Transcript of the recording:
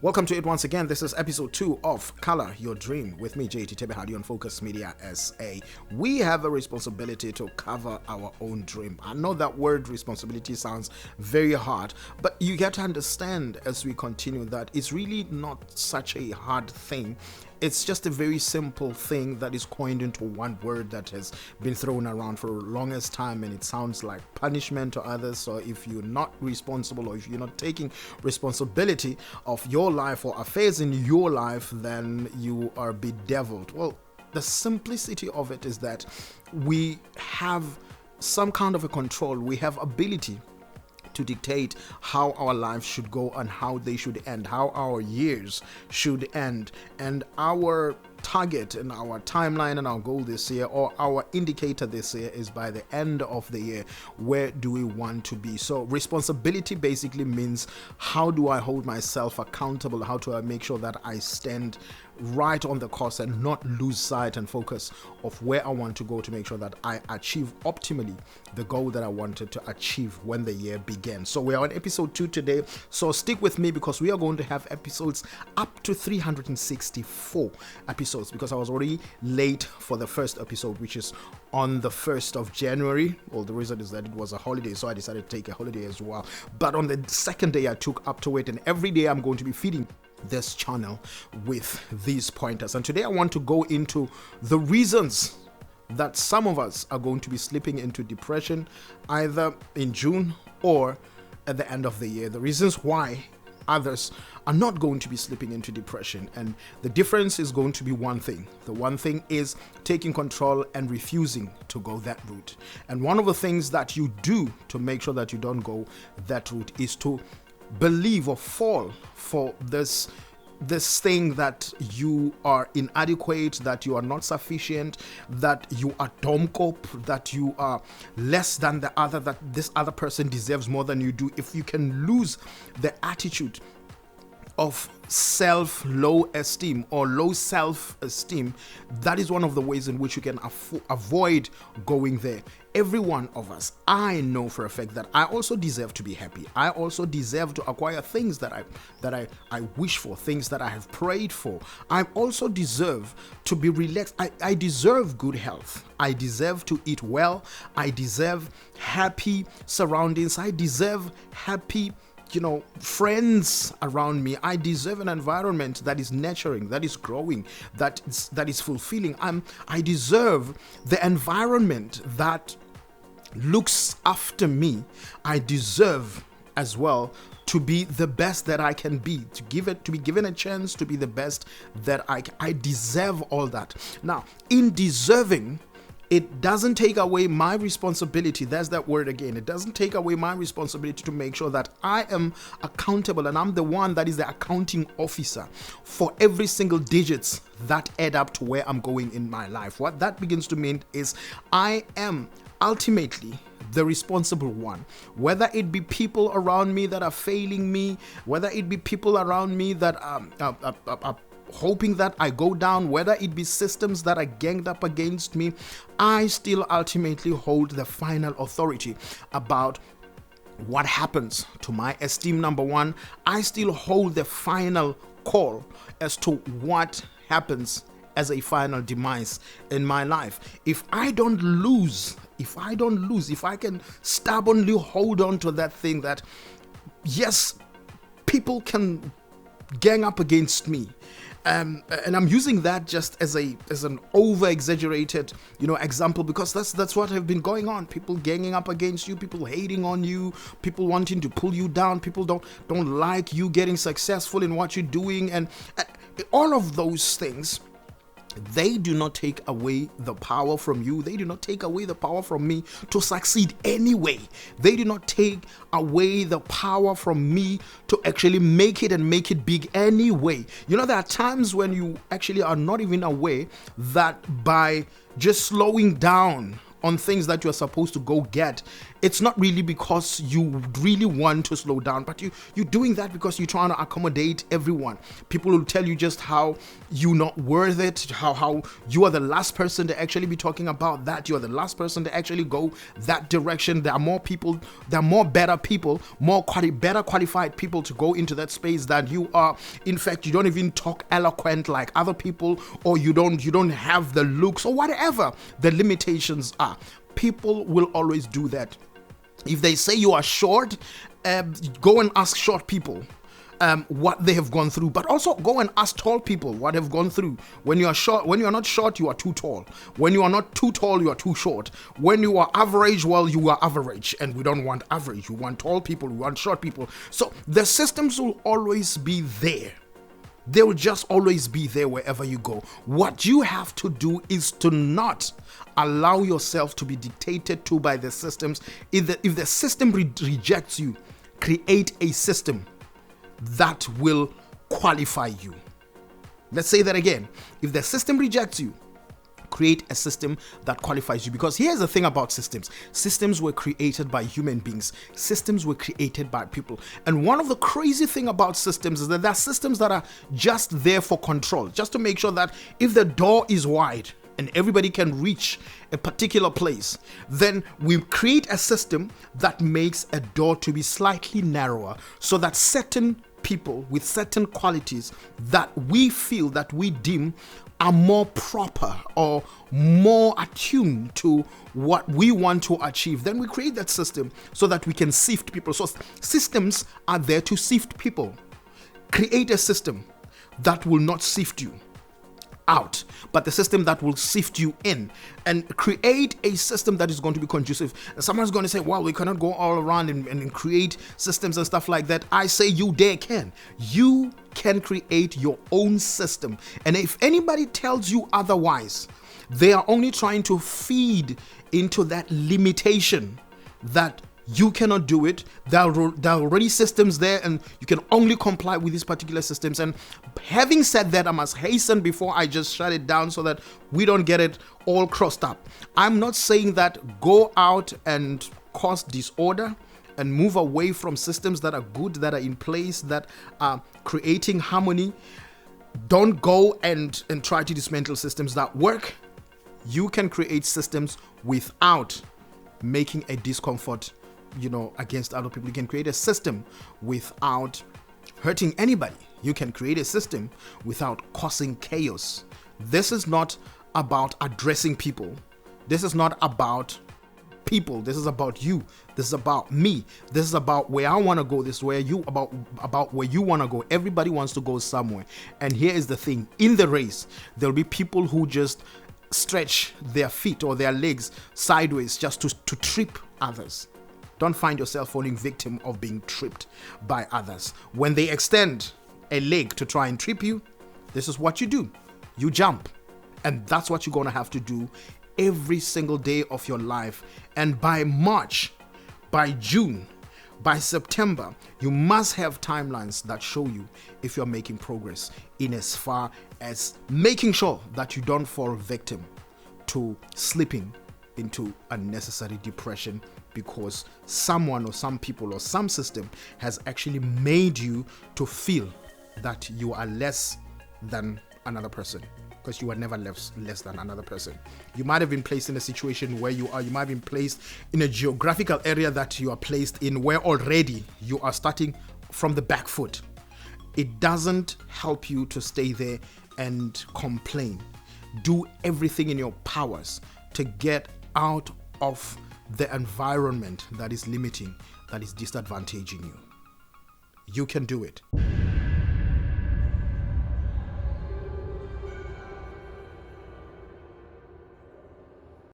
Welcome to it once again. This is episode 2 of Color Your Dream with me, JT Tebehadi on Focus Media SA. We have a responsibility to cover our own dream. I know that word responsibility sounds very hard, but you get to understand as we continue that it's really not such a hard thing. It's just a very simple thing that is coined into one word that has been thrown around for the longest time, and it sounds like punishment to others. So if you're not responsible, or if you're not taking responsibility of your life or affairs in your life, then you are bedeviled. Well, the simplicity of it is that we have some kind of a control. We have ability to dictate how our lives should go and how they should end, how our years should end, and our target and our timeline and our goal this year, or our indicator this year, is by the end of the year, where do we want to be? So responsibility basically means, how do I hold myself accountable? How do I make sure that I stand right on the course and not lose sight and focus of where I want to go, to make sure that I achieve optimally the goal that I wanted to achieve when the year began. So we are on episode 2 today, so stick with me, because we are going to have episodes up to 364 episodes, because I was already late for the first episode, which is on the 1st of January. Well, the reason is that it was a holiday, so I decided to take a holiday as well. But on the second day I took up to it, and every day I'm going to be feeding this channel with these pointers. And today I want to go into the reasons that some of us are going to be slipping into depression, either in June or at the end of the year. The reasons why others are not going to be slipping into depression, and the difference is going to be one thing. The one thing is taking control and refusing to go that route. And one of the things that you do to make sure that you don't go that route is to believe or fall for this thing that you are inadequate, that you are not sufficient, that you are domkop, that you are less than the other, that this other person deserves more than you do. If you can lose the attitude of low esteem or low self-esteem, that is one of the ways in which you can avoid going there. Every one of us, I know for a fact that I also deserve to be happy. I also deserve to acquire things that I wish for, things that I have prayed for. I also deserve to be relaxed. I deserve good health. I deserve to eat well. I deserve happy surroundings. I deserve happy friends around me. I deserve an environment that is nurturing, that is growing, that is fulfilling. I deserve the environment that looks after me. I deserve as well to be the best that I can be, to be given a chance to be the best that I deserve all that. Now, in deserving, it doesn't take away my responsibility. There's that word again. It doesn't take away my responsibility to make sure that I am accountable, and I'm the one that is the accounting officer for every single digits that add up to where I'm going in my life. What that begins to mean is I am ultimately the responsible one, whether it be people around me that are failing me, whether it be people around me that are hoping that I go down, whether it be systems that are ganged up against me. I still ultimately hold the final authority about what happens to my esteem. Number one, I still hold the final call as to what happens as a final demise in my life. If I can stubbornly hold on to that thing that, yes, people can gang up against me, and I'm using that just as an over-exaggerated, example, because that's what have been going on. People ganging up against you, people hating on you, people wanting to pull you down, people don't like you getting successful in what you're doing, and all of those things. They do not take away the power from you. They do not take away the power from me to succeed anyway. They do not take away the power from me to actually make it and make it big anyway. There are times when you actually are not even aware that by just slowing down on things that you're supposed to go get, it's not really because you really want to slow down, but you're doing that because you're trying to accommodate everyone. People will tell you just how you're not worth it, how you are the last person to actually be talking about that. You are the last person to actually go that direction. There are more people, there are more better people, better qualified people to go into that space than you are. In fact, you don't even talk eloquent like other people, or you don't have the looks, or whatever the limitations are. People will always do that. If they say you are short, go and ask short people what they have gone through, but also go and ask tall people what they've gone through. When you are short, when you are not short, you are too tall. When you are not too tall, you are too short. When you are average, well, you are average, and we don't want average. We want tall people, we want short people. So the systems will always be there. They will just always be there wherever you go. What you have to do is to not allow yourself to be dictated to by the systems. If the system rejects you, create a system that will qualify you. Let's say that again. If the system rejects you, create a system that qualifies you. Because here's the thing about systems. Systems were created by human beings. Systems were created by people. And one of the crazy thing about systems is that there are systems that are just there for control, just to make sure that if the door is wide and everybody can reach a particular place, then we create a system that makes a door to be slightly narrower, so that certain people with certain qualities that we feel, that we deem are more proper or more attuned to what we want to achieve, then we create that system so that we can sift people. So systems are there to sift people. Create a system that will not sift you out, but the system that will sift you in, and create a system that is going to be conducive. And someone's going to say, well, we cannot go all around and create systems and stuff like that. I say you can. You can create your own system. And if anybody tells you otherwise, they are only trying to feed into that limitation that you cannot do it. There are already systems there, and you can only comply with these particular systems. And having said that, I must hasten before I just shut it down so that we don't get it all crossed up. I'm not saying that go out and cause disorder and move away from systems that are good, that are in place, that are creating harmony. Don't go and try to dismantle systems that work. You can create systems without making a discomfort against other people. You can create a system without hurting anybody. You can create a system without causing chaos. This is not about addressing people. This is not about people. This is about you. This is about me. This is about where I want to go. This is where about where you want to go. Everybody wants to go somewhere. And here is the thing. In the race, there'll be people who just stretch their feet or their legs sideways just to trip others. Don't find yourself falling victim of being tripped by others. When they extend a leg to try and trip you, this is what you do. You jump. And that's what you're going to have to do every single day of your life. And by March, by June, by September, you must have timelines that show you if you're making progress, in as far as making sure that you don't fall victim to slipping into unnecessary depression because someone or some people or some system has actually made you to feel that you are less than another person, because you are never less than another person. You might have been placed in a situation where you might have been placed in a geographical area that you are placed in where already you are starting from the back foot. It doesn't help you to stay there and complain. Do everything in your powers to get out of the environment that is limiting, that is disadvantaging you. You can do it.